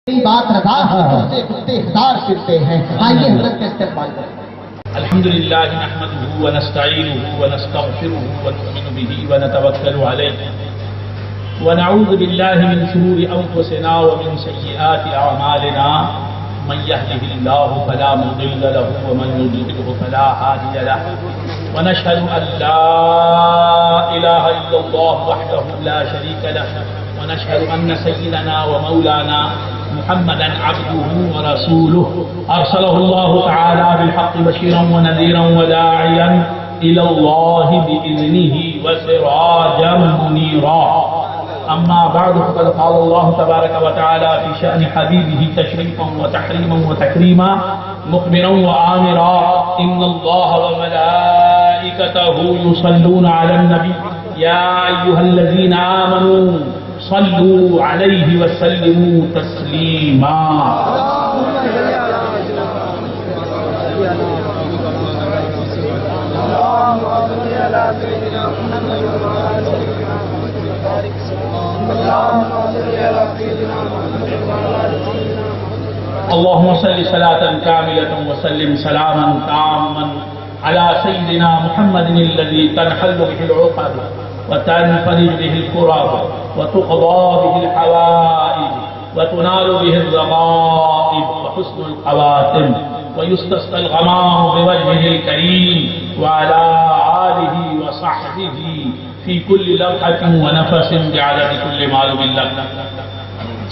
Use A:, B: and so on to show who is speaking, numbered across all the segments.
A: بات رضا سے کتے ہزار پھرتے ہیں. آئیے حضرت کے استقبال کریں.
B: الحمد للہ نحمده ونستعینه ونستغفره ونؤمن به ونتوکل علیہ ونعوذ باللہ من شرور انفسنا ومن سیئات اعمالنا من يهده الله فلا مضل له ومن يضلل فلا هادي له ونشهد ان لا اله الا الله وحده لا شريك له ونشهد ان سيدنا ومولانا محمدا عبده ورسوله ارسله الله تعالى بالحق بشيرا ونذيرا وداعيا الى الله باذنه وسراجا منيرا. اما بعد فقد قال الله تبارك وتعالى في شأن حبيبه تشريفا وتحريما وتكريما مخبرا وآمرا ان الله وملائكته يصلون على النبي يا ايها الذين آمنوا صلوا عليه وسلموا تسليما. اللهم صل صلاة كاملة وسلم سلاما تاما على سيدنا محمد الذي تنحل به العقد وتنفرج به الكرب وتقضى به الحوائج وتنال به الرغائب وحسن الخواتم ويستسقى الغمام بوجهه الكريم وعلى آله وصحبه في كل لمحة ونفس بعدد كل معلوم لك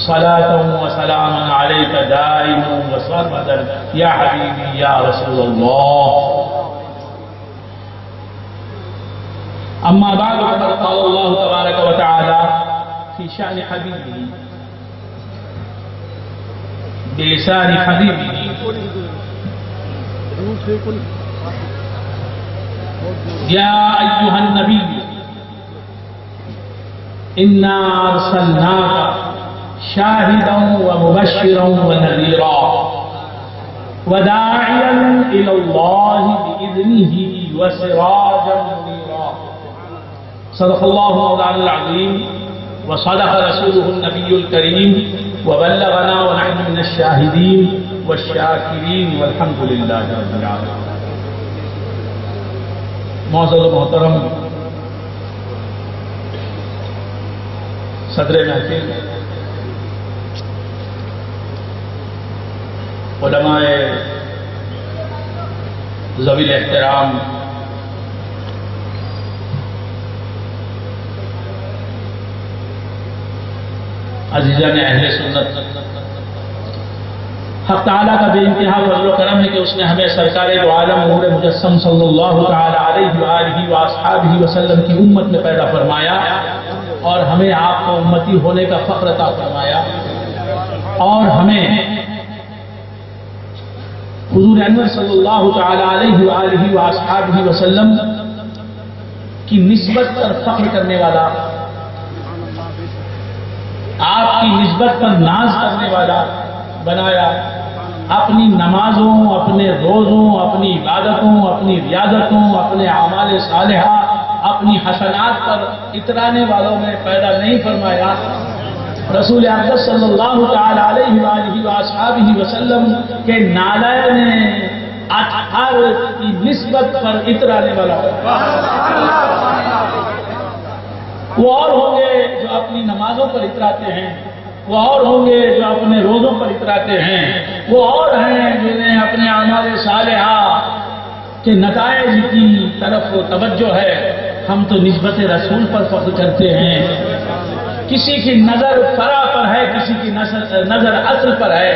B: صلاة وسلاما عليك دائما وسرمدا يا حبيبي يا رسول الله. اما بعد فقد قال الله تبارك وتعالى في شأن حبيبه بلسان حبيبه يا أيها النبي إنا أرسلناك شاهدا ومبشرا ونذيرا وداعيا إلى الله بإذنه وسراجا منيرا. صدق الله مولانا العظيم وصدق رسوله النبي الكريم وبلغنا ونحن من الشاهدين والشاكرين والحمد لله رب العالمين. معزز و محترم صدر محفل، علماء ذوی الاحترام، عزیزان اہل سنت، حق تعالیٰ کا بے انتہا فضل و کرم ہے کہ اس نے ہمیں سرکار دو عالم نور مجسم صلی اللہ تعالی علیہ وآلہ وآصحابہ وسلم کی امت میں پیدا فرمایا اور ہمیں آپ کو امتی ہونے کا فخر عطا فرمایا اور ہمیں حضور انور صلی اللہ تعالی علیہ وآلہ وآصحابہ وسلم کی نسبت پر فخر کرنے والا، آپ کی نسبت پر ناز کرنے والا بنایا. اپنی نمازوں، اپنے روزوں، اپنی عبادتوں، اپنی ریاضتوں، اپنے اعمال صالحہ، اپنی حسنات پر اترانے والوں میں پیدا نہیں فرمایا. رسول اقدس صلی اللہ تعالی علیہ وآلہ وآصحابہ وسلم کے نالین اطہار کی نسبت پر اترانے والا. وہ اور ہوں گے جو اپنی نمازوں پر اتراتے ہیں، وہ اور ہوں گے جو اپنے روزوں پر اتراتے ہیں، وہ اور ہیں جنہیں اپنے اعمال صالحہ کے نتائج کی طرف توجہ ہے. ہم تو نسبت رسول پر فخر کرتے ہیں. کسی کی نظر فرا پر ہے، کسی کی نظر اصل پر ہے.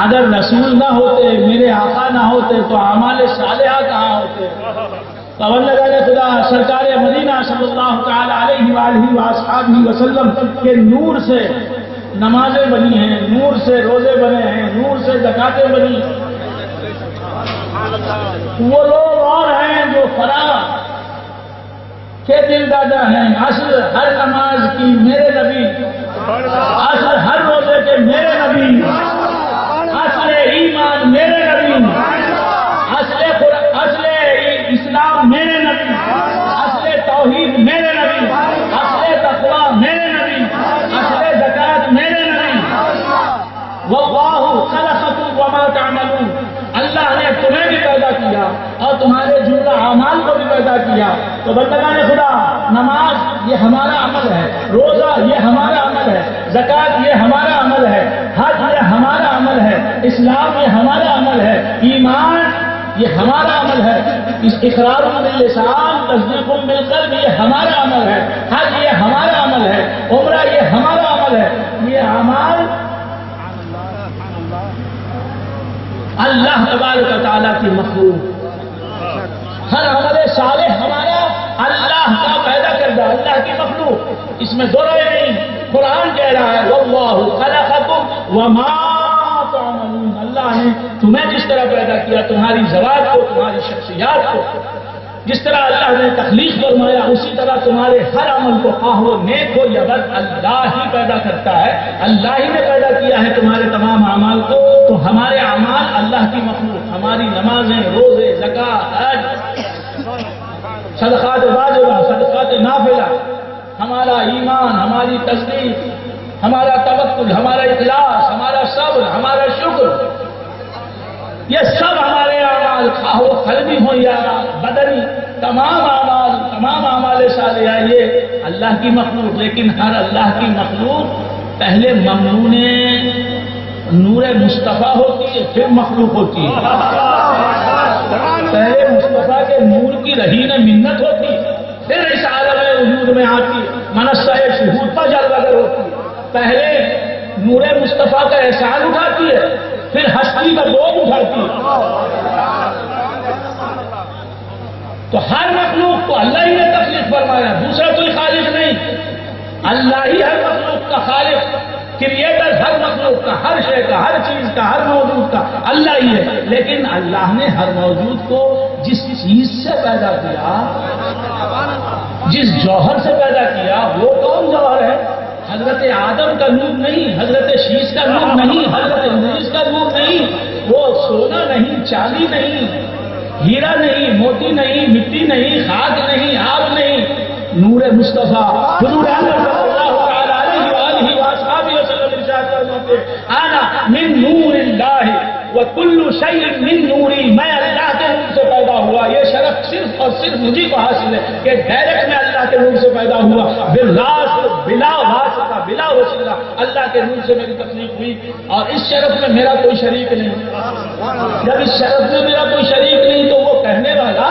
B: اگر رسول نہ ہوتے، میرے آقا نہ ہوتے تو اعمال صالحہ کہاں ہوتے؟ پابندگان خدا سرکار مدینہ صلی اللہ تعالی علیہ وآلہ وآصحابہ وسلم کے نور سے نمازیں بنی ہیں، نور سے روزے بنے ہیں، نور سے زکاتیں بنی. وہ لوگ اور ہیں جو فرا کے دل دادا ہیں. اصل ہر نماز کی میرے نبی، اصل ہر روزے کے میرے نبی، اصل ایمان میرے نبی، اصل اسلام میرے نبی، اصل توحید میرے نبی، اصل تقویٰ میرے نبی، اصل زکات میرے نبی. واللہ خلقکم وما تعملون، اللہ نے تمہیں بھی پیدا کیا اور تمہارے جملہ اعمال کو بھی پیدا کیا۔ تو بندگان خدا، نماز یہ ہمارا عمل ہے، روزہ یہ ہمارا عمل ہے، زکوٰۃ یہ ہمارا عمل ہے، حج یہ ہمارا عمل ہے، اسلام یہ ہمارا عمل ہے، ایمان یہ ہمارا عمل ہے، اقرار باللسان تصدیق بالقلب یہ ہمارا عمل ہے، حج یہ ہمارا عمل ہے، عمرہ یہ ہمارا عمل ہے۔ یہ اعمال اللہ تبارک و تعالیٰ کی مخلوق، ہر عمل صالح ہمارا اللہ کا پیدا کردہ، اللہ کی مخلوق، اس میں دو رائے نہیں۔ قرآن کہہ رہا ہے واللہ خلقکم وما تعملون، اللہ نے تمہیں جس طرح پیدا کیا، تمہاری ذات کو، تمہاری شخصیات کو، جس طرح اللہ نے تخلیق فرمایا اسی طرح تمہارے ہر عمل کو، خواہ ہو نیک ہو یا بد، اللہ ہی پیدا کرتا ہے، اللہ ہی نے پیدا کیا ہے تمہارے تمام اعمال کو۔ تو ہمارے اعمال اللہ کی مخلوق، ہماری نمازیں، روزے، زکوٰۃ، حج، صدقات واجبہ، صدقات نافلہ، ہمارا ایمان، ہماری تصدیق، ہمارا توکل، ہمارا اخلاص، ہمارا صبر، ہمارا شکر، یہ سب ہمارے اعمال، خواہ وہ قلبی ہو یا بدنی، تمام اعمال، تمام اعمال صالحہ یہ اللہ کی مخلوق۔ لیکن ہر اللہ کی مخلوق پہلے ممنون نور مصطفیٰ ہوتی ہے، پھر مخلوق ہوتی ہے۔ پہلے مصطفیٰ کے نور کی رہین منت ہوتی ہے، پھر اس عالم وجود میں آتی ہے، منصہ شہود پر جلوہ گر ہوتی ہے۔ پہلے نور مصطفیٰ کا احسان اٹھاتی ہے، پھر ہستی کا بوجھ اٹھاتی ہے۔ تو ہر مخلوق کو اللہ ہی نے تخلیق فرمایا، دوسرا کوئی خالق نہیں، اللہ ہی ہر مخلوق کا خالق، کریٹر، ہر مخلوق کا، ہر شے کا، ہر چیز کا، ہر موجود کا اللہ ہی ہے۔ لیکن اللہ نے ہر موجود کو جس چیز سے پیدا کیا، جس جوہر سے پیدا کیا، وہ کون جوہر ہے؟ حضرت آدم کا نور نہیں، حضرت شیش کا نور نہیں، حضرت ادریس کا نور نہیں، وہ سونا نہیں، چاندی نہیں، ہیرا نہیں، موتی نہیں، مٹی نہیں، خاک نہیں، آگ نہیں، نور مصطفیٰ حضور احمد صلی اللہ علیہ وآلہ وآصحابہ وسلم ارشاد فرماتے ہیں انا من نور اللہ وکل شیء من نوری، میں اللہ کے نور سے پیدا ہوا۔ یہ شرف صرف اور صرف مجھے کو حاصل ہے کہ ڈائریکٹ میں اللہ کے نور سے پیدا ہوا، بلا واسطہ، بلا وسیلہ اللہ کے نور سے میری تخلیق ہوئی، اور اس شرف میں میرا کوئی شریک نہیں۔ جب اس شرف میں میرا کوئی شریک نہیں تو وہ کہنے والا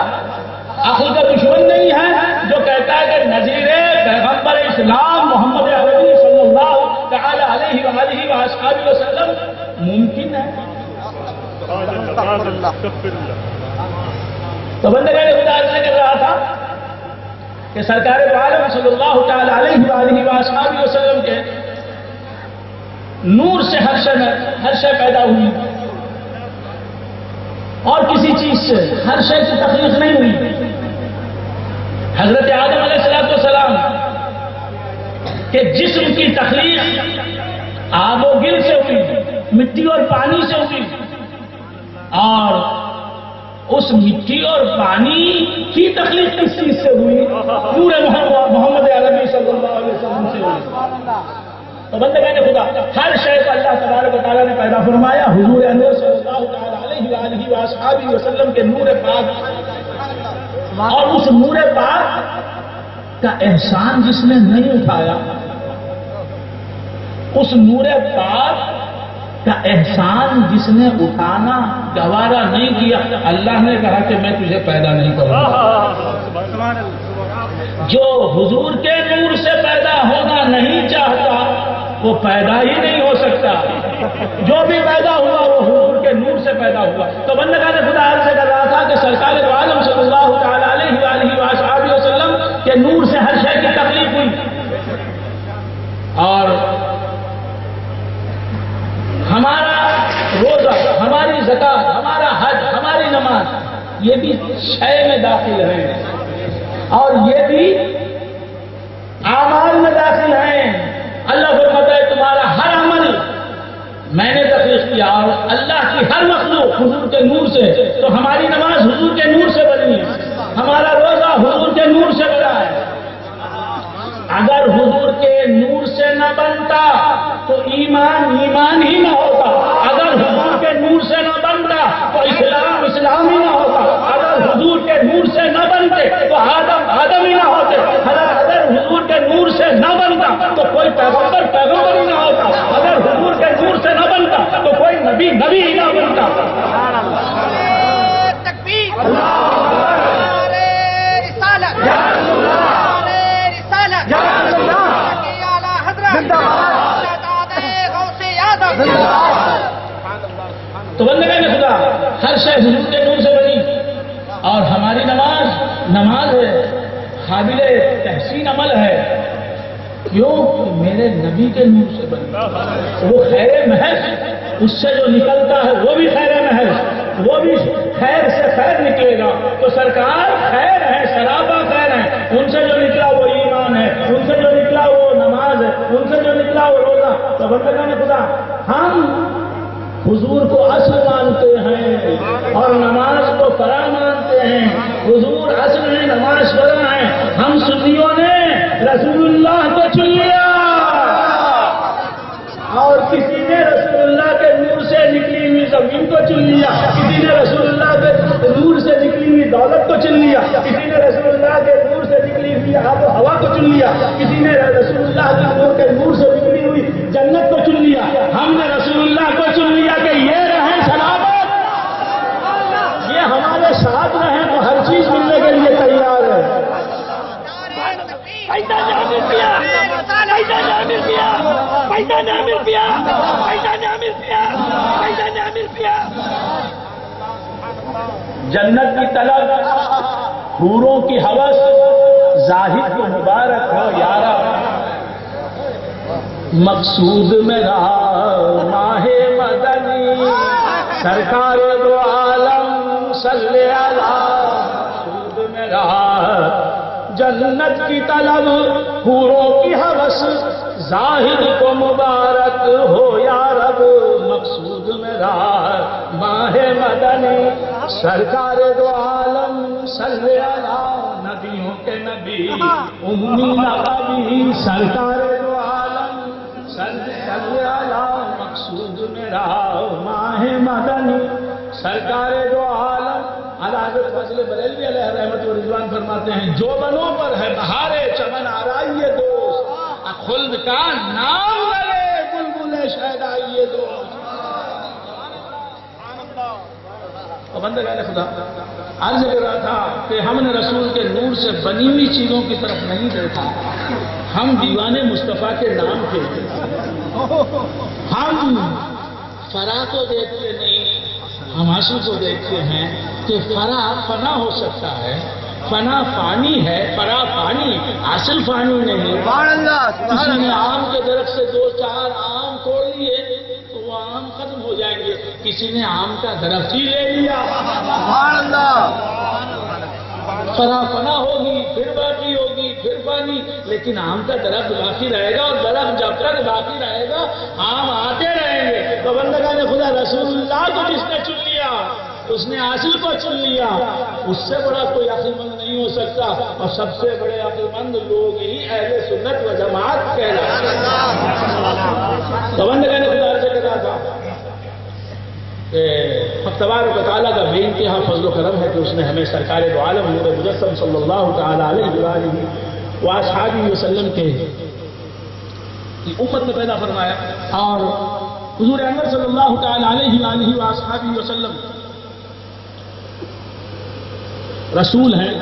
B: عقل کا دشمن نہیں ہے جو کہتا ہے کہ نذیر پیغمبر اسلام محمد عربی صلی اللہ تعالی علیہ وآلہ وآصحابہ وسلم ممکن ہے۔ تو بندگان خدا عرض کر رہا تھا کہ سرکار عالم صلی اللہ تعالی علیہ وآلہ وآصحابہ وسلم کے نور سے ہر شے پیدا ہوئی، اور کسی چیز سے ہر شے کی تخلیق نہیں ہوئی۔ حضرت آدم علیہ السلام کے جسم کی تخلیق آب و گل سے ہوئی، مٹی اور پانی سے ہوئی، اور اس مٹی اور پانی کی تخلیق کس چیز سے ہوئی؟ نور محمد عربی صلی اللہ علیہ وسلم سے ہوئی۔ تو بندگان خدا، ہر شے کو اللہ تبارک و تعالیٰ نے پیدا فرمایا حضور انور صلی اللہ تعالی علیہ وآلہ وآصحابہ وسلم کے نور پاک، اور اس نور پاک کا احسان جس نے نہیں اٹھایا، اس نور پاک کا احسان جس نے اٹھانا گوارا نہیں کیا، اللہ نے کہا کہ میں تجھے پیدا نہیں کروں گا۔ جو حضور کے نور سے پیدا ہونا نہیں چاہتا وہ پیدا ہی نہیں ہو سکتا، جو بھی پیدا ہوا وہ حضور کے نور سے پیدا ہوا۔ تو بندگان خدا عرض کر رہا تھا کہ سرکار عالم صلی اللہ تعالی علیہ وآلہ وآصحابہ وسلم کے نور سے ہر شے کی تخلیق ہوئی، اور ہمارا روزہ، ہماری زکوٰۃ، ہمارا حج، ہماری نماز یہ بھی شے میں داخل ہے، اور یہ بھی اعمال میں داخل ہیں۔ اللہ فرماتا ہے تمہارا ہر عمل میں نے تخلیق کیا، اور اللہ کی ہر مخلوق حضور کے نور سے، تو ہماری نماز حضور کے نور سے بنی ہے، ہمارا روزہ حضور کے نور سے بنا ہے۔ اگر حضور کے نور سے نہ بنتا تو ایمان ہی نہ ہوتا، نبی ہی نہ بنتا۔
C: تکبیر، نعرے رسالت، نعرے رسالت، اعلیٰ حضرت شہزادہ غوث اعظم۔
B: تو بندگان خدا ہر شے حضور کے نور سے بنی، اور ہماری نماز ہے، قابل تحسین عمل ہے، کیوں کہ میرے نبی کے نور سے بنی۔ وہ خیر محض، اس سے جو نکلتا ہے وہ بھی خیر محض، وہ بھی خیر سے خیر نکلے گا۔ تو سرکار خیر ہے، سراپا خیر ہے، ان سے جو نکلا وہ ایمان ہے، ان سے جو نکلا وہ نماز ہے، ان سے جو نکلا وہ روزہ۔ تو بندگان خدا ہم حضور کو اصل مانتے ہیں اور نماز کو فرا مانتے ہیں۔ حضور اصل ہے، نماز فرا ہے۔ ہم سنیوں نے رسول اللہ کو چن لیا، اور کسی نے رسول اللہ کے نور سے نکلی ہوئی زمین کو چن لیا، کسی نے رسول اللہ کے نور سے نکلی ہوئی دولت کو چن لیا، کسی نے رسول اللہ کے نور سے نکلی ہوئی آب و ہوا کو چن لیا، کسی نے رسول اللہ کے نور سے نکلی ہوئی جنت کو چن لیا۔ ہم نے رسول اللہ کو چن لیا کہ یہ رہیں سلامت، یہ ہمارے ساتھ رہیں تو ہر چیز ملنے کے لیے تیار ہے۔ جنت کی طلب، حوروں کی ہوس، زاہد کو مبارک ہو یارا۔ مقصود میرا ماہ مدنی، سرکار دو عالم صلی اللہ۔ مقصود میرا جنت کی طلب، حوروں کی ہوس، زاہد کو مبارک ہو یا رب۔ مقصود میرا ماہ مدنی، سرکار دو عالم صلی اللہ۔ نبیوں کے نبی، امی نبی، سرکار دو عالم صلی اللہ۔ مقصود میرا ماہ مدنی، سرکار دو عالم۔ حضرت فضل بریلوی علیہ رحمت و رضوان فرماتے ہیں، جو بنوں پر ہے بہارے چمن آرائیے دوست، خلد کا نام لے بلبل شہد آئیے دوست۔ اور بندگان خدا عرض کر رہا تھا کہ ہم نے رسول کے نور سے بنی ہوئی چیزوں کی طرف نہیں دیکھا، ہم دیوانے مصطفیٰ کے نام کے، ہم فرا کو دیکھتے نہیں، ہم اصل کو دیکھتے ہیں کہ فرا فنا ہو سکتا ہے، فنا فانی ہے، فرا فانی، اصل فانی نہیں۔ کسی نے آم کے درخت سے 2-4 آم توڑ لیے تو وہ آم ختم ہو جائیں گے، کسی نے آم کا درخت ہی لے لیا، فرا فنا ہوگی، پھر باقی ہوگی، پھر فانی، لیکن آم کا درخت باقی رہے گا، اور درخت جب تک باقی رہے گا آم آتے رہیں گے۔ تو بندگان خدا رسول اللہ کو جس نے چن لیا، اس نے اصل کو چن لیا، اس سے بڑا کوئی عقل مند نہیں ہو سکتا، اور سب سے بڑے عقل مند لوگ ہی اہل سنت و جماعت کہلاتے ہیں۔ تو بندگان خدا سے کہا تھا کہ تبارک و تعالیٰ کا بے انتہا فضل و کرم ہے کہ اس نے ہمیں سرکار دو عالم نور مجسم صلی اللہ تعالیٰ علیہ وآلہ وآصحابہ وسلم کے امت میں پیدا فرمایا، اور حضور انور صلی اللہ تعالیٰ علیہ وآلہ وآصحابہ وسلم رسول ہیں،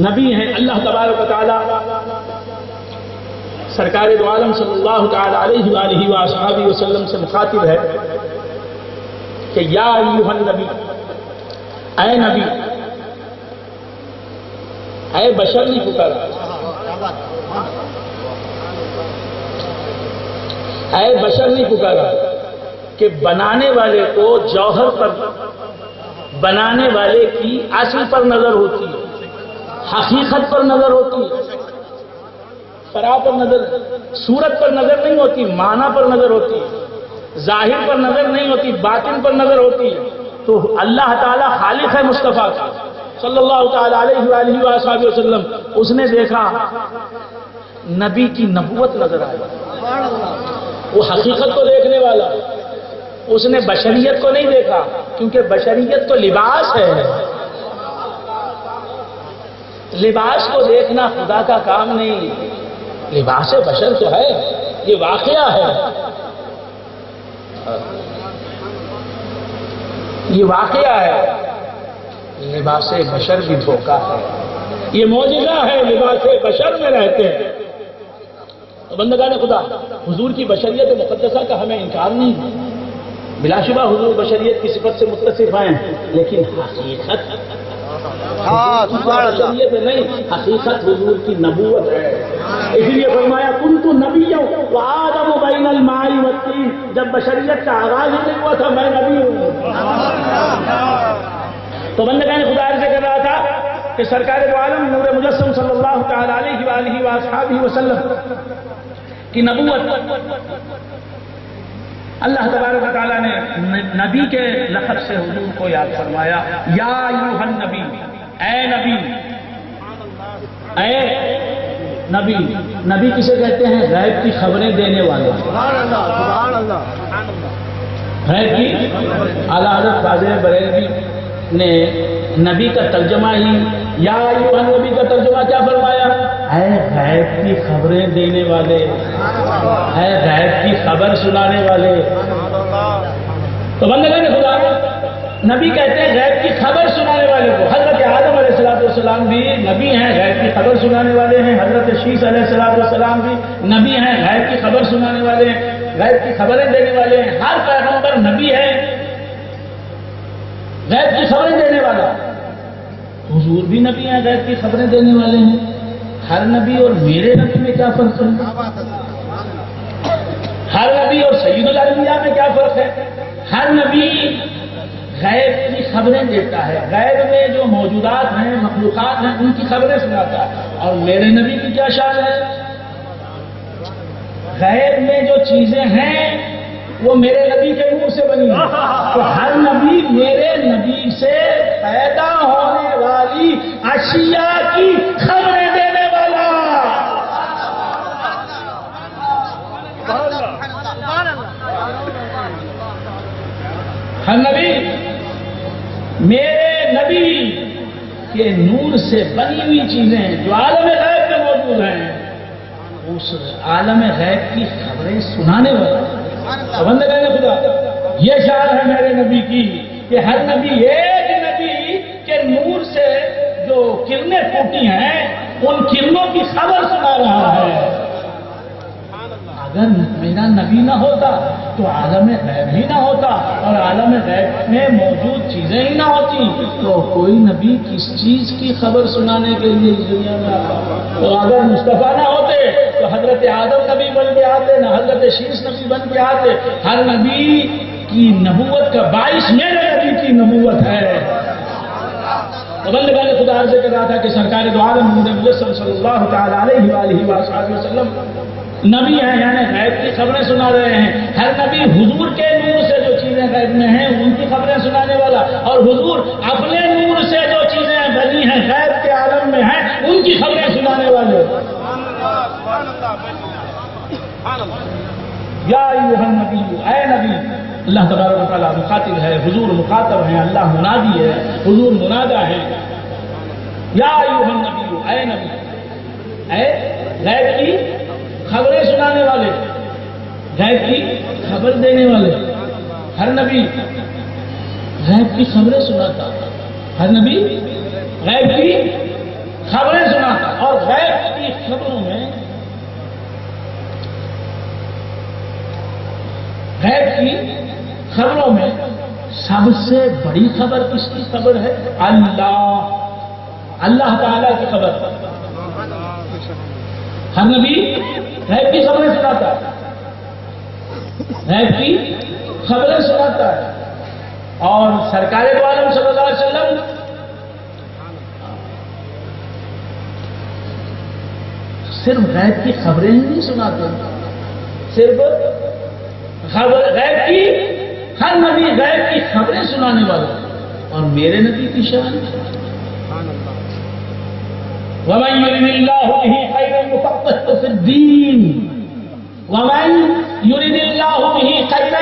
B: نبی ہیں۔ اللہ تبارک و تعالیٰ سرکار دو عالم صلی اللہ تعالیٰ علیہ وآلہ وآصحابہ وسلم سے مخاطب ہے کہ یا ایھا النبی، اے نبی، اے بشر نہیں پکارا، اے بشر نہیں پکارا کہ بنانے والے کو جوہر پر، بنانے والے کی اصل پر نظر ہوتی ہے، حقیقت پر نظر ہوتی ہے، فرا پر نظر، صورت پر نظر نہیں ہوتی، معنی پر نظر ہوتی ہے، ظاہر پر نظر نہیں ہوتی، باطن پر نظر ہوتی ہے۔ تو اللہ تعالیٰ خالق ہے مصطفیٰ کا صلی اللہ تعالیٰ علیہ وآلہ وآصحابہ وسلم، اس نے دیکھا نبی کی نبوت نظر آئی، وہ حقیقت کو دیکھنے والا، اس نے بشریت کو نہیں دیکھا، کیونکہ بشریت تو لباس ہے، لباس کو دیکھنا خدا کا کام نہیں، لباس بشر تو ہے، یہ واقعہ ہے۔ یہ واقعہ ہے، لباس بشر بھی دھوکہ ہے، یہ معجزہ ہے، لباس بشر میں رہتے ہیں۔ تو بندگان خدا، حضور کی بشریت مقدسہ کا ہمیں انکار نہیں ہے، بلا شبہ حضور بشریت کی صفت سے متصف ہیں، لیکن حقیقت بشریت نہیں، حقیقت حضور کی نبوت ہے۔ اس لیے فرمایا کنت نبیا وآدم بین الماء والطین، جب بشریت کا آغاز ہی نہیں ہوا تھا میں نبی ہوں۔ تو بندگان خدا سے کر رہا تھا کہ سرکار دو عالم نور مجسم صلی اللہ تعالی علیہ وآلہ وآصحابہ وسلم کی نبوت، اللہ تبارک و تعالیٰ نے نبی کے لقب سے حضور کو یاد فرمایا، یا ایھا النبی، اے نبی، اے نبی۔ نبی کسے کہتے ہیں؟ غیب کی خبریں دینے والے، غیب کی۔ اعلیٰ حضرت قادر بریلوی نے نبی کا ترجمہ ہی یا ایھا النبی کا ترجمہ کیا فرمایا؟ اے غیب کی خبریں دینے والے، اے غیب کی خبر سنانے والے۔ تو بندگان خدا، نبی کہتے ہیں غیب کی خبر سنانے والے کو۔ حضرت آدم علیہ السلام بھی نبی ہیں، غیب کی خبر سنانے والے ہیں۔ حضرت شیس علیہ السلام بھی نبی ہیں، غیب کی خبر سنانے والے ہیں، غیب کی خبریں دینے والے ہیں۔ ہر پیغمبر نبی ہے، غیب کی خبریں دینے والا۔ حضور بھی نبی ہیں، غیب کی خبریں دینے والے ہیں۔ ہر نبی اور میرے نبی میں کیا فرق ہے؟ ہر نبی اور سید الانبیاء میں کیا فرق ہے؟ ہر نبی غیب کی خبریں دیتا ہے، غیب میں جو موجودات ہیں، مخلوقات ہیں، ان کی خبریں سناتا ہے۔ اور میرے نبی کی کیا شان ہے؟ غیب میں جو چیزیں ہیں وہ میرے نبی کے منہ سے بنی ہیں۔ تو ہر نبی میرے نبی سے پیدا ہونے والی اشیاء کی خبریں دینے والا۔ ہر نبی میرے نبی کے نور سے بنی ہوئی چیزیں جو عالم غیب میں موجود ہیں، اس عالم غیب کی خبریں سنانے والا۔ بندگان خدا، یہ شان ہے میرے نبی کی کہ ہر نبی، ایک نبی کے نور سے جو کرنیں پھوٹی ہیں ان کرنوں کی خبر سنا رہا ہے۔ اگر میرا نبی نہ ہوتا تو عالم غیب ہی نہ ہوتا، اور عالم غیب میں موجود چیزیں ہی نہ ہوتی تو کوئی نبی کس چیز کی خبر سنانے کے لیے اس دنیا میں آتا۔ تو اگر مصطفیٰ نہ ہوتے تو حضرت آدم نبی بن کے آتے، نہ حضرت شیس نبی بن کے آتے۔ ہر نبی کی نبوت کا باعث میرے نبی کی نبوت ہے۔ تو بندگان خدا عرض کر رہا تھا کہ سرکار دو عالم نور مجسم صلی اللہ تعالی علیہ وآلہ وسلم نبی ہیں، یعنی غیب کی خبریں سنا رہے ہیں۔ ہر نبی حضور کے نور سے جو چیزیں غیب میں ہیں ان کی خبریں سنانے والا، اور حضور اپنے نور سے جو چیزیں بنی ہیں غیب کے عالم میں ہیں ان کی خبریں سنانے والے۔ یا ایھا النبی، اے نبی۔ اللہ تبارک و تعالیٰ مخاطب ہے، حضور مخاطب ہیں، اللہ منادی ہے، حضور منادہ ہے۔ یا ایھا النبی، اے نبی، اے غیب کی خبریں سنانے والے، غیب کی خبر دینے والے۔ ہر نبی غیب کی خبریں سناتا، ہر نبی غیب کی خبریں سناتا، اور غیب کی خبروں میں سب سے بڑی خبر کس کی خبر ہے؟ اللہ تعالیٰ کی خبر۔ ہر نبی غیب کی خبریں سناتا ہے، غیب کی خبریں سناتا ہے، اور سرکار دو عالم صلی اللہ علیہ وسلم صرف غیب کی خبریں ہی نہیں سناتے، صرف غیب کی، ہر نبی غیب کی خبریں سنانے والا۔ اور میرے نبی کی شان وَمَن يُرِدِ اللَّهُ بِهِ خَيْرًا يُفَقِّهْهُ فِي الدِّينِ، وَمَن يُرِدِ اللَّهُ بِهِ خَيْرًا،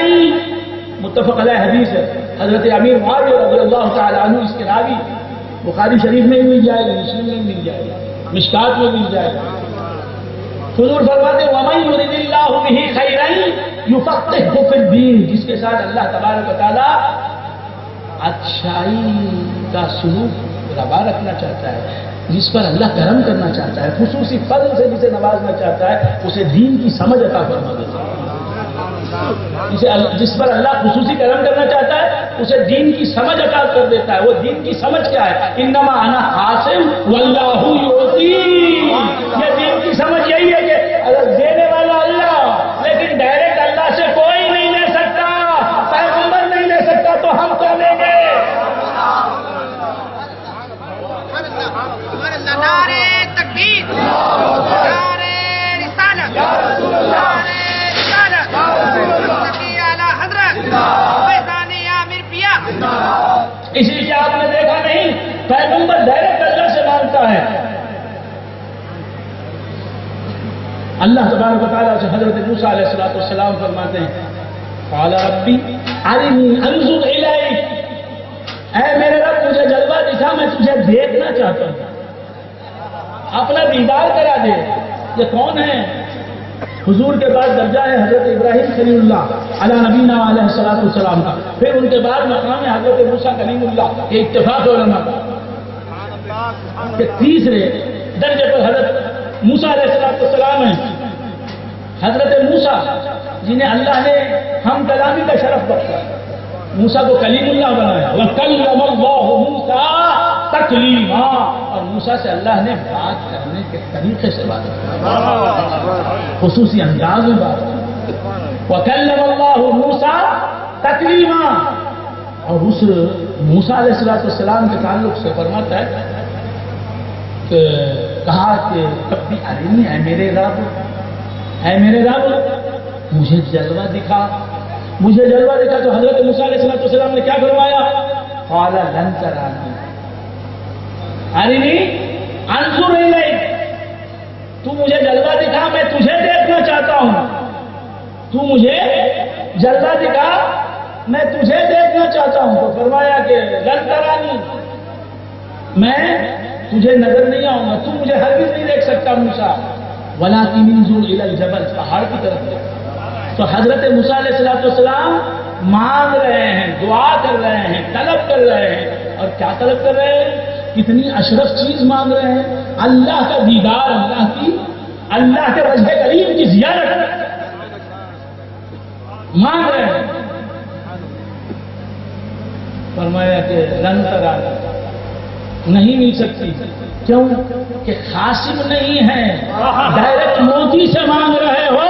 B: متفق علیہ حدیث ہے۔ حضرت امیر معاویہ رضی اللہ تعالی عنہ اس کے راوی، بخاری شریف میں بھی مل جائے گی، مسلم میں بھی مل جائے گا، مشکات میں مل جائے گا۔ حضور فرماتے ہیں وَمَن يُرِدِ اللَّهُ بِهِ خَيْرًا يُفَقِّهْهُ فِي الدِّينِ، جس کے ساتھ اللہ تبارک و تعالیٰ اچھائی کا سلوک روا رکھنا چاہتا ہے، جس پر اللہ کرم کرنا چاہتا ہے، خصوصی فضل سے جسے نوازنا چاہتا ہے، اسے دین کی سمجھ عطا فرما دیتا ہے۔ جس پر اللہ خصوصی کرم کرنا چاہتا ہے اسے دین کی سمجھ عطا کر دیتا ہے۔ وہ دین کی سمجھ کیا ہے؟ انما انا قاسم واللہ یعطی، یہ دین کی سمجھ یہی ہے کہ اگر دینے والا اللہ، لیکن ڈائریکٹ اللہ سے کوئی نہیں لے سکتا، پیغمبر نہیں لے سکتا تو ہم کر لیں گے۔
C: نعرے تکبیر، نعرے رسالت، نعرے رسالت، سکی اعلی حضرت فیضان عامر پیا۔
B: اس لیے آپ نے دیکھا نہیں، پیغمبر ڈائریکٹ اللہ سے مانگتا ہے۔ اللہ تبارک و تعالیٰ سے حضرت موسیٰ علیہ السلام فرماتے ہیں قال ربی ارنی انظر الیک، اے میرے رب مجھے جلوہ دکھا، میں تجھے دیکھنا چاہتا ہوں، اپنا دیدار کرا دے۔ یہ کون ہے؟ حضور کے بعد درجہ ہے حضرت ابراہیم خلیل اللہ علی نبینا علیہ السلام کا، پھر ان کے بعد مقام ہے حضرت موسیٰ کلیم اللہ۔ یہ اتفاق علماء کہ تیسرے درجے پر حضرت موسیٰ علیہ السلام ہیں۔ حضرت موسیٰ جنہیں اللہ نے ہم کلامی کا شرف بخشا، موسیٰ کو کلیم اللہ بنایا، وَكَلَّمَ اللَّهُ مُوسَىٰ تَكْلِيمًا، اور موسیٰ سے اللہ نے بات کرنے کے طریقے سے بات کی، خصوصی انداز میں بات کی۔ وَكَلَّمَ اللَّهُ مُوسَىٰ تَكْلِيمًا، اور اس موسیٰ علیہ السلام کے تعلق سے فرماتا ہے کہ کہا کہ کبھی ارنی، اے میرے رب، اے میرے رب مجھے جلوہ دکھا، مجھے جلوہ دکھا۔ تو حضرت موسیٰ علیہ السلام نے کیا فرمایا؟ قال لن ترانی ارنی انظر الیک، تو مجھے جلوہ دکھا، میں تجھے دیکھنا چاہتا ہوں، تو مجھے جلوہ دکھا، میں تجھے دیکھنا چاہتا ہوں۔ تو فرمایا کہ لن ترانی، میں تجھے نظر نہیں آؤں گا، تو مجھے ہرگز نہیں دیکھ سکتا موسیٰ، ولکن انظر الی الجبل، پہاڑ کی طرف دیکھ۔ تو حضرت موسیٰ علیہ السلام مانگ رہے ہیں، دعا کر رہے ہیں، طلب کر رہے ہیں، اور کیا طلب کر رہے ہیں؟ کتنی اشرف چیز مانگ رہے ہیں، اللہ کا دیدار، اللہ کے وجہ کریم کی زیارت مانگ رہے ہیں۔ فرمایا کہ لن ترانی، نہیں مل سکتی، کیوں کہ خاصم نہیں ہے، ڈائریکٹ موتی سے مانگ رہے ہو،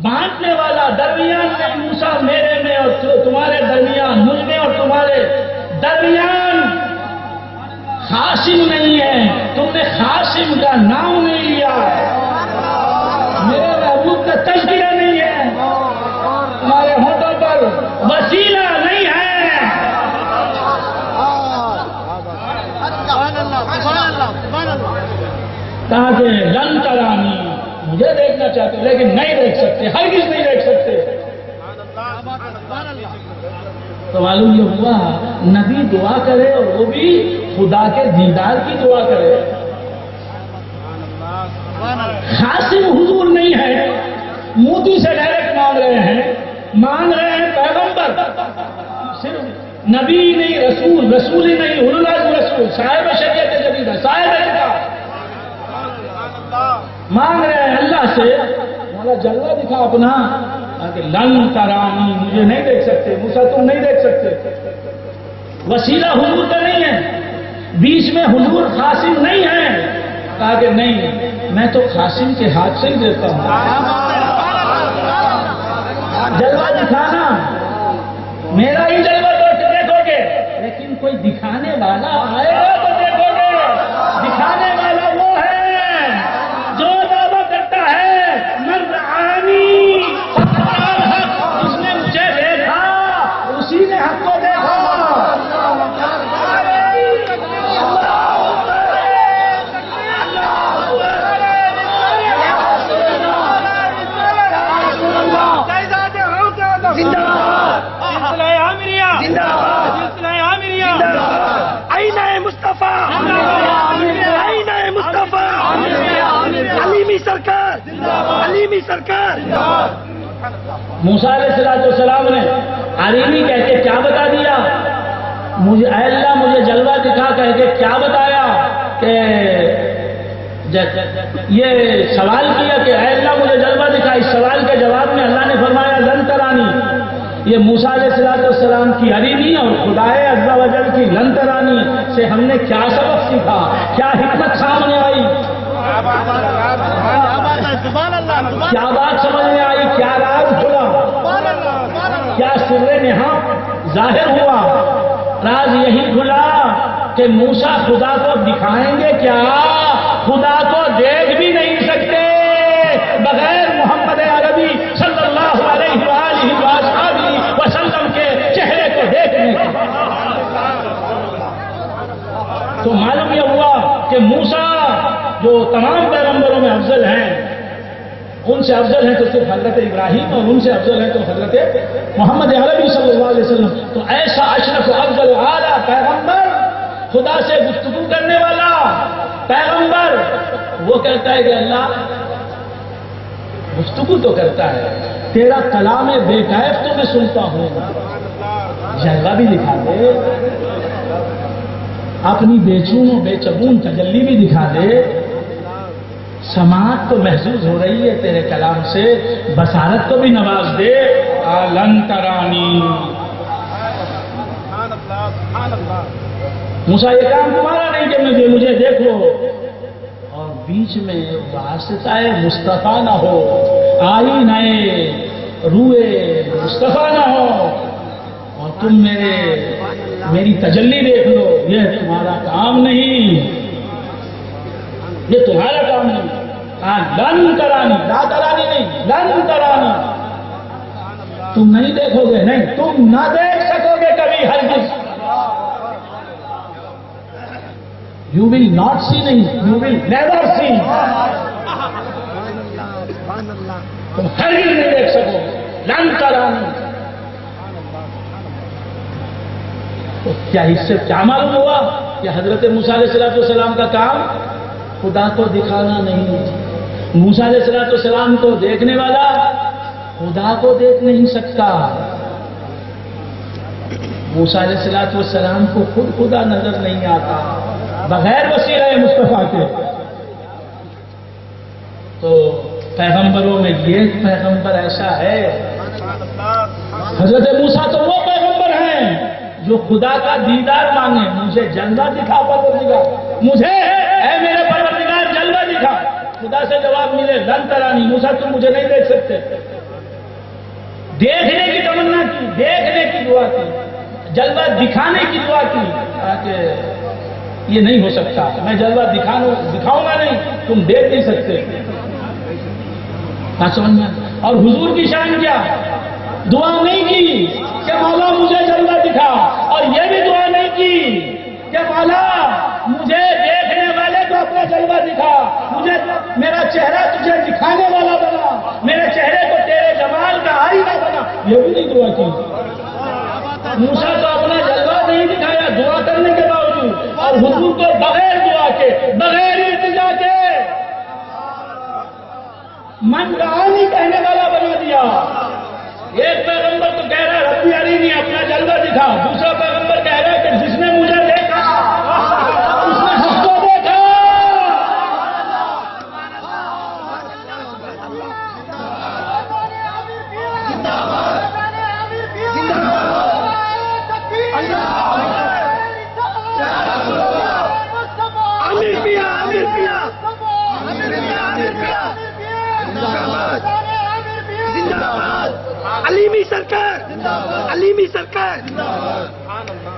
B: بانٹنے والا درمیان میں، موسیٰ میرے میں اور تمہارے درمیان، مجھ میں اور تمہارے درمیان خاصم نہیں ہے، تم نے خاصم کا نام نہیں لیا، میرے محبوب کا تذکرہ نہیں ہے، تمہارے ہونٹوں پر وسیلہ نہیں ہے۔ کہا کہ لن ترانی، مجھے دیکھنا چاہتے لیکن نہیں دیکھ سکتے، ہرگز نہیں دیکھ سکتے۔ تو معلوم یہ ہوا نبی دعا کرے اور وہ بھی خدا کے دیدار کی دعا کرے۔ خاصم حضور نہیں ہے، موتی سے ڈائریکٹ مانگ رہے ہیں، مانگ رہے ہیں پیغمبر، صرف نبی نہیں، رسول ہی نہیں، اولو رسول، صاحب شریعت جدیدہ، صاحب کتاب، مانگ رہے ہیں اللہ سے، مولا جلوہ دکھا اپنا، کہ لن ترانی، مجھے نہیں دیکھ سکتے، موسیٰ تم نہیں دیکھ سکتے۔ وسیلہ حضور کا نہیں ہے، بیچ میں حضور خاصم نہیں ہے۔ کہا کہ نہیں، میں تو خاصم کے ہاتھ سے ہی دیتا ہوں، جلوہ دکھانا میرا ہی جلوہ تو دیکھو گے، لیکن کوئی دکھانے والا آئے گا تو دیکھو گے۔ دکھانے والا وہ ہے جو دعویٰ کرتا ہے من رآنی فقد حق، اس نے مجھے دیکھا، اسی نے حق کو دیکھا۔
C: علیمی سرکار
B: موسیٰ علیہ السلام نے ارینی کہہ کے کیا بتا دیا؟ مجھے اے اللہ مجھے جلوہ دکھا کہہ کے کیا بتایا؟ کہ یہ سوال کیا کہ اے اللہ مجھے جلوہ دکھا. اس سوال کے جواب میں اللہ نے فرمایا لن ترانی. یہ موسیٰ علیہ السلام کی ارینی اور خدائے عز و جل کی لن ترانی سے ہم نے کیا سبق سیکھا، کیا حکمت سامنے آئی، کیا بات سمجھ میں آئی، کیا راز کھلا، کیا سر نہاں ظاہر ہوا؟ راز یہی کھلا کہ موسیٰ خدا کو دکھائیں گے کیا؟ خدا کو دیکھ بھی نہیں سکتے بغیر محمد عربی صلی اللہ علیہ وآلہ وسلم کے چہرے کو دیکھنے کے. تو معلوم یہ ہوا کہ موسیٰ جو تمام پیغمبروں میں افضل ہیں، ان سے افضل ہیں تو صرف حضرت ابراہیم، اور ان سے افضل ہیں تو حضرت محمد عربی صلی اللہ علیہ وسلم. تو ایسا اشرف افضل اعلیٰ پیغمبر، خدا سے گفتگو کرنے والا پیغمبر، وہ کہتا ہے کہ اللہ گفتگو تو کرتا ہے، تیرا کلام بے کیف تو میں سنتا ہوں، جلوہ بھی دکھا دے، اپنی بے چون و بے چبون تجلی بھی دکھا دے. سماعت تو محسوس ہو رہی ہے تیرے کلام سے، بصارت کو بھی نواز دے. لن ترانی. موسیٰ یہ کام تمہارا نہیں کہ مجھے دیکھو، اور بیچ میں واسطہ مصطفیٰ نہ ہو، آئینہ روئے مصطفیٰ نہ ہو، اور تم میری تجلی دیکھ لو. یہ تمہارا کام نہیں، یہ تمہارا کام نہیں. لن ترانی، لا ترانی نہیں، لن ترانی. تم نہیں دیکھو گے، نہیں تم نہ دیکھ سکو گے کبھی ہرگز. You will not see نہیں، you will never see. تم ہرگز نہیں دیکھ سکو گے. لن ترانی. تو کیا اس سے کیا معلوم ہوا کہ حضرت موسیٰ علیہ السلام کا کام خدا کو دکھانا نہیں. موسیٰ علیہ السلام کو دیکھنے والا خدا کو دیکھ نہیں سکتا. موسیٰ علیہ السلام کو خود خدا نظر نہیں آتا بغیر وسیلہ مصطفیٰ کے. تو پیغمبروں میں یہ پیغمبر ایسا ہے. حضرت موسیٰ تو وہ پیغمبر ہیں جو خدا کا دیدار مانگے. مجھے جلوہ دکھا پروردگار، مجھے اے میرے پروردگار جلوہ دکھا. خدا سے جواب ملے لن ترانی. موسیٰ تم مجھے نہیں دیکھ سکتے. دیکھنے کی تمنا کی، دیکھنے کی دعا کی، جلوہ دکھانے کی دعا کی، تاکہ یہ نہیں ہو سکتا، میں جلوہ دکھاؤں گا نہیں، تم دیکھ نہیں سکتے. سمجھنا. اور حضور کی شان کیا؟ دعا نہیں کی کہ مولا مجھے جلوہ دکھا، اور یہ بھی دعا نہیں کی کہ مولا مجھے دیکھنے والے کو اپنا جلوہ دکھا، مجھے میرا چہرہ تجھے دکھانے والا بنا، میرے چہرے کو تیرے جمال کا آئینہ بنا. یہ بھی نہیں دعا کی. موسیٰ تو اپنا جلوہ نہیں دکھایا دعا کرنے کے باوجود، اور حضور کو بغیر دعا کے، بغیر التجا کے من رانی کہنے والا بنا دیا. ایک پیغمبر تو کہہ رہا ہے ربی ارینی اپنا جلوہ دکھا، دوسرا پیغمبر کہہ رہا ہے کہ جس نے مجھے دیکھا اس نے حق کو دیکھا.
C: علیمی سرکار، علیمی سرکار.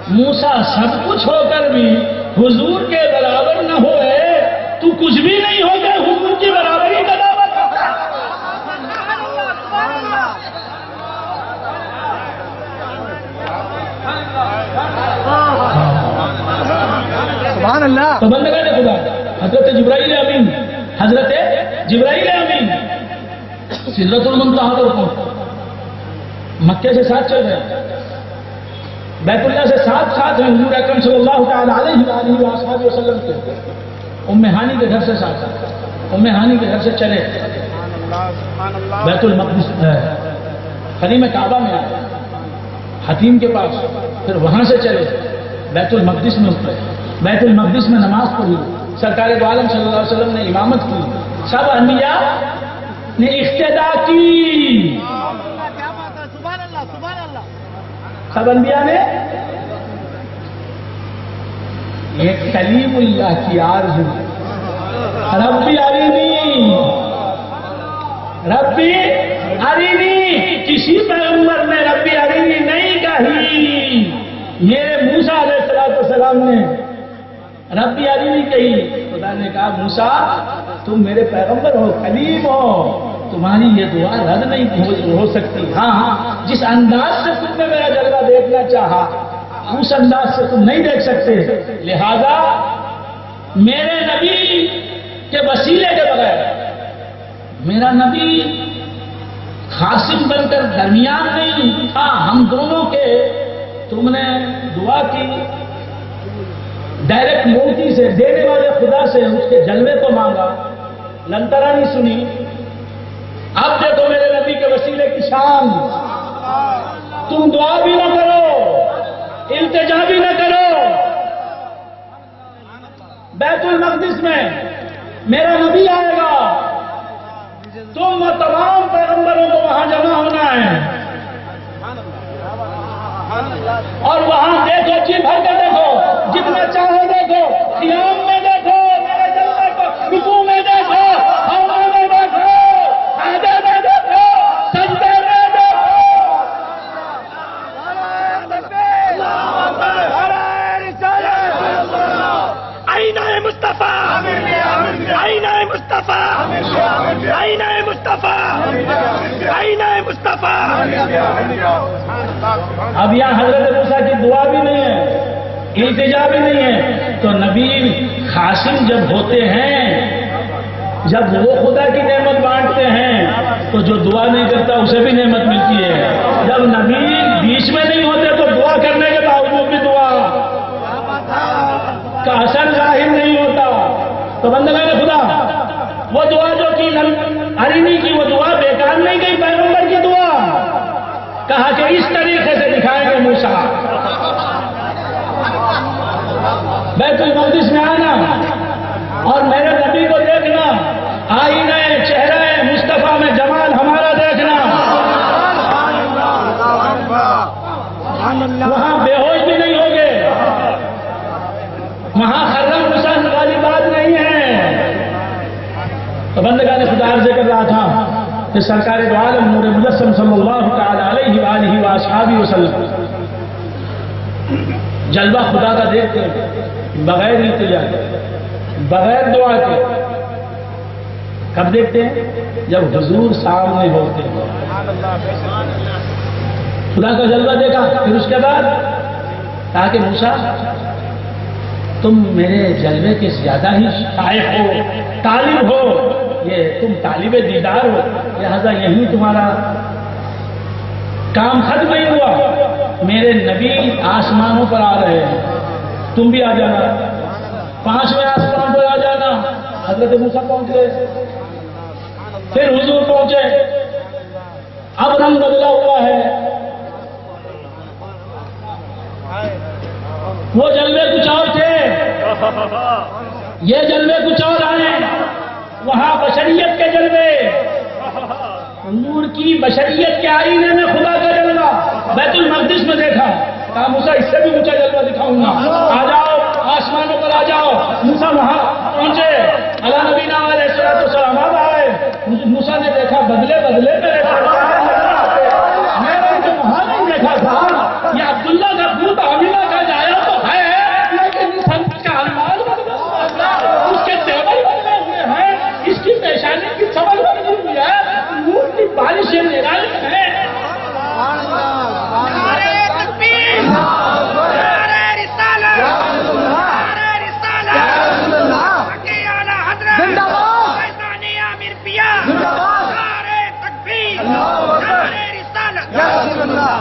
B: موسیٰ سب کچھ ہو کر بھی حضور کے برابر نہ ہوئے، تو کچھ بھی نہیں ہو کر حضور کی برابری کا دعویٰ کرتا ہے.
C: سبحان اللہ.
B: تو بندگان خدا حضرت جبرائیل امین، حضرت جبرائیل امین سدرۃ المنتہا پر پہنچے. مکے سے ساتھ چل رہے ہیں، بیت اللہ سے ساتھ ہیں حضور اکرم صلی اللہ تعالی علیہ وآلہ وسلم کے. ام ہانی کے گھر سے ساتھ، ام ہانی کے گھر سے چلے بیت المقدس خریم کعبہ میں آئے حتیم کے پاس، پھر وہاں سے چلے بیت المقدس میں اترے، بیت المقدس میں نماز پڑھی، سرکار دو عالم صلی اللہ علیہ وسلم نے امامت کی، سب انبیاء نے اقتدا کی، سب انبیاء نے ایک کلیم اللہ کی آرزو، ربی ارینی ربی ارینی، کسی پیغمبر نے ربی ارینی نہیں کہی، یہ موسیٰ علیہ السلام نے ربی ارینی کہی۔ خدا نے کہا موسیٰ تم میرے پیغمبر ہو، کلیم ہو، تمہاری یہ دعا رد نہیں ہو سکتی، ہاں جس انداز سے تم نے میرا جلوہ دیکھنا چاہا اس انداز سے تم نہیں دیکھ سکتے، لہذا میرے نبی کے وسیلے کے بغیر، میرا نبی خاصم بن کر درمیان نہیں تھا ہم دونوں کے، تم نے دعا کی ڈائریکٹ مورتی سے، دینے والے خدا سے اس کے جلوے کو مانگا، لنترا نہیں سنی، اب دیکھو میرے نبی کے وسیلے کی شان، تم دعا بھی نہ کرو، التجا بھی نہ کرو، بیت المقدس میں میرا نبی آئے گا، تم تمام پیغمبروں کو وہاں جمع ہونا ہے، اور وہاں دیکھو، جی بھر کے دیکھو، جتنا چاہو دیکھو، قیام میں دیکھو میرے جلوے کو، رکوع میں دیکھو، ہوا میں دیکھو، سجدے میں دیکھو، سجدے میں دیکھو،
C: آئینہ مصطفیٰ، آئینہ مصطفیٰ، آئینہ مصطفیٰ، آئینہ مصطفیٰ۔
B: اب یہاں حضرت موسیٰ کی دعا بھی نہیں ہے، التجا بھی نہیں ہے، تو نبی خاصم جب ہوتے ہیں، جب وہ خدا کی نعمت بانٹتے ہیں تو جو دعا نہیں کرتا اسے بھی نعمت ملتی ہے، جب نبی بیچ میں نہیں ہوتے تو دعا کرنے کے باوجود بھی دعا کا اثر ظاہر نہیں ہوتا، تو بندگان خدا وہ دعا جو کی ارینی کی، وہ دعا بیکار نہیں گئی، پیغمبر کی دعا، کہا کہ اس طریقے سے دکھائیں گے موسیٰ، بیت المقدس میں آنا اور میرے نبی کو دیکھنا، آئینہ چہرہ مصطفیٰ میں جمال ہمارا دیکھنا، وہاں بے ہوش بھی نہیں ہوگے، وہاں خرم حسین والی بات نہیں ہے۔ تو بندگان خدا عرض کر رہا تھا کہ سرکار دو عالم نور مجسم صلی اللہ تعالی علیہ وآلہ وآصحابہ وسلم جلوہ خدا کا دیکھتے ہیں بغیر التجا کے، بغیر دعا کے، کب دیکھتے ہیں؟ جب حضور سامنے ہوتے ہیں، خدا کا جلوہ دیکھا، پھر اس کے بعد کہا کہ موسیٰ تم میرے جلوے کے زیادہ ہی شائق ہو، طالب ہو، یہ تم طالب دیدار ہو، لہذا یہی تمہارا کام ختم نہیں ہوا، میرے نبی آسمانوں پر آ رہے ہیں، تم بھی آ جانا، 5ویں آسمان پر آ جانا۔ حضرت موسیٰ پہنچ گئے، پھر حضور پہنچے، اب رنگ بدلا ہوا ہے، وہ جلوے کچھ اور تھے، یہ جلوے کچھ اور آئے، وہاں بشریت کے جلوے، نور کی بشریت کے آئینے میں خدا کا جلوہ بیت المقدس میں دیکھا، کہا موسیٰ اس سے بھی اونچا جلوہ دکھاؤں گا، آ جاؤ آسمانوں پر آ جاؤ۔ موسیٰ وہاں پہنچے، اللہ نبینا علیہ السلام اب آئے، موسیٰ نے دیکھا بدلے بدلے میرے میں نے تو وہاں نہیں دیکھا تھا، یہ عبداللہ کا پوت عاملہ کا جایا تو ہے، لیکن اس کا المال بدلا ہوا ہے، اس کے تیور بدلے ہوئے ہیں، اس کی پیشانی کی چمل بدلی ہوئی ہے، نور کی بارشیں نرالی ہیں۔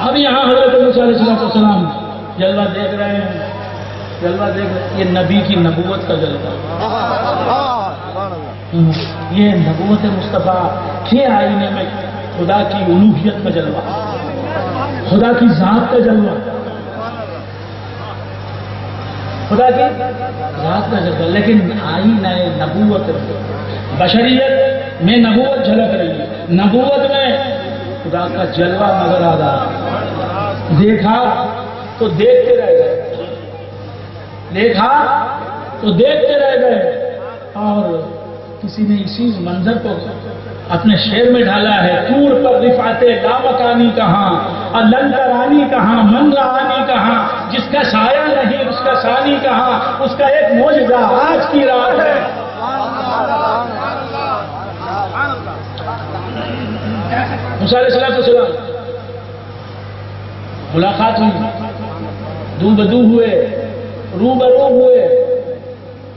B: اب یہاں حضرت موسیٰ علیہ السلام جلوہ دیکھ رہے ہیں، جلوہ دیکھ رہے ہیں، یہ نبی کی نبوت کا جلوہ، یہ نبوت مصطفیٰ کے آئینے میں خدا کی الوہیت کا جلوہ۔ خدا کی ذات کا جلوہ، خدا کی ذات کا جلوہ، لیکن آئینہ نبوت بشریت میں نبوت جھلک رہی ہے، نبوت میں خدا کا جلوہ نظر آ رہا ہے۔ دیکھا تو دیکھتے رہ گئے، دیکھا تو دیکھتے رہ گئے، اور کسی نے اسی منظر کو اپنے شعر میں ڈھالا ہے، طور پر رفعت لامکانی کہاں، اور لن ترانی کہاں، من رآنی کہاں، جس کا سایہ نہیں اس کا ثانی کہاں، اس کا ایک معجزہ آج کی رات ہے۔ موسیٰ علیہ السلام ملاقات ہوئی، دو بدو ہوئے، روبرو ہوئے،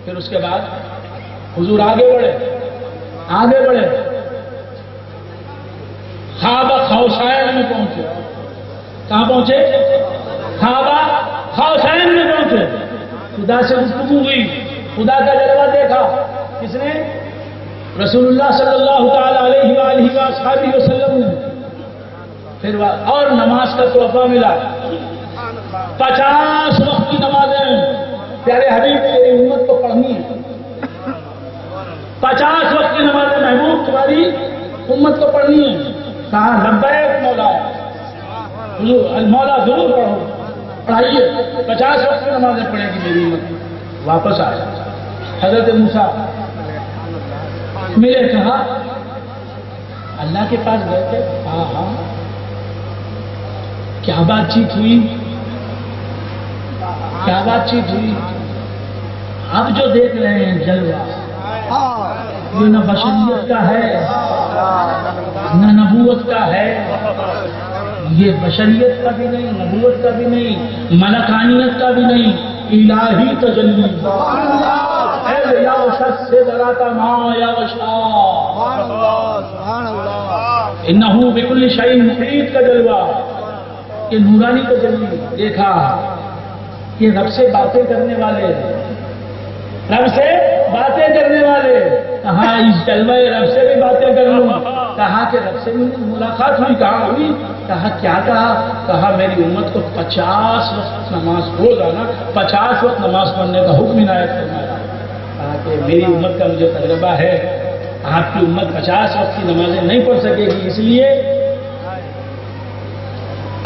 B: پھر اس کے بعد حضور آگے بڑھے، خوابہ خوشائن میں پہنچے۔ کہاں پہنچے؟ خوابہ خوشائن میں پہنچے، خدا سے گفتگو ہوئی، خدا کا جلوہ دیکھا، کس نے؟ رسول اللہ صلی اللہ تعالی علیہ وآلہ وآلہ وسلم نے۔ پھر اور نماز کا تحفہ ملا، 50 وقت کی نمازیں پیارے حبیب تیری امت کو پڑھنی ہے، 50 وقت کی نمازیں محبوب تمہاری امت کو پڑھنی ہے۔ کہا لبیک مولا، مولا ضرور پڑھائیے، 50 وقت کی نمازیں پڑھے گی میری امت۔ واپس آئے حضرت موسیٰ ملے، کہا اللہ کے پاس گئے تھے؟ ہاں، کیا بات چیت ہوئی؟ کیا بات چیت ہوئی؟ اب جو دیکھ رہے ہیں جلوہ، یہ نہ بشریت کا ہے نہ نبوت کا ہے، یہ بشریت کا بھی نہیں، نبوت کا بھی نہیں، ملکانیت کا بھی نہیں، الہی تجلی ہے۔ یا شخص سے براتا ماں یا انہو بکل شیء محیط کا جلوہ، یہ نورانی تجلی۔ دیکھا یہ رب سے باتیں کرنے والے، رب سے باتیں کرنے والے، کہا اس جلوہ رب سے بھی باتیں کر لوں، کہا کہ رب سے بھی ملاقات ہوئی، کہا ہوئی، کہا کیا کہا میری امت کو 50 وقت نماز روزانہ 50 وقت نماز پڑھنے کا حکم عنایت فرمایا۔ کہا کہ میری امت کا مجھے تجربہ ہے، آپ کی امت 50 وقت کی نمازیں نہیں پڑھ سکے گی، اس لیے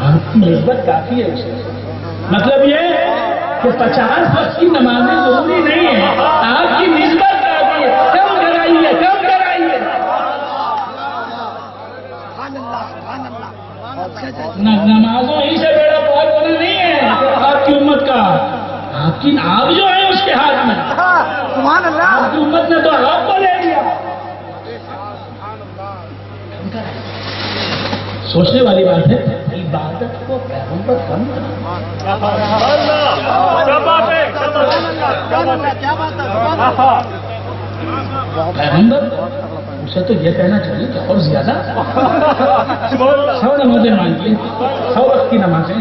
B: آپ کی نسبت کافی ہے اسے۔ مطلب یہ کہ 50 وقت کی نمازیں ضروری نہیں ہے، آپ کی نسبت کافی ہے، کم کرائیے، کم کرائیے۔ نمازوں ہی سے بیڑا پار ہونا نہیں ہے آپ کی امت کا، آپ جو ہیں اس کے ہاتھ میں، آپ کی امت نے تو آپ کو لے لیا۔ سوچنے والی بات ہے، عبادت کو پیغمبر کم پیغمبر اسے تو یہ کہنا چاہیے کہ اور زیادہ 100 نمازیں مانگیے، 100 وقت کی نمازیں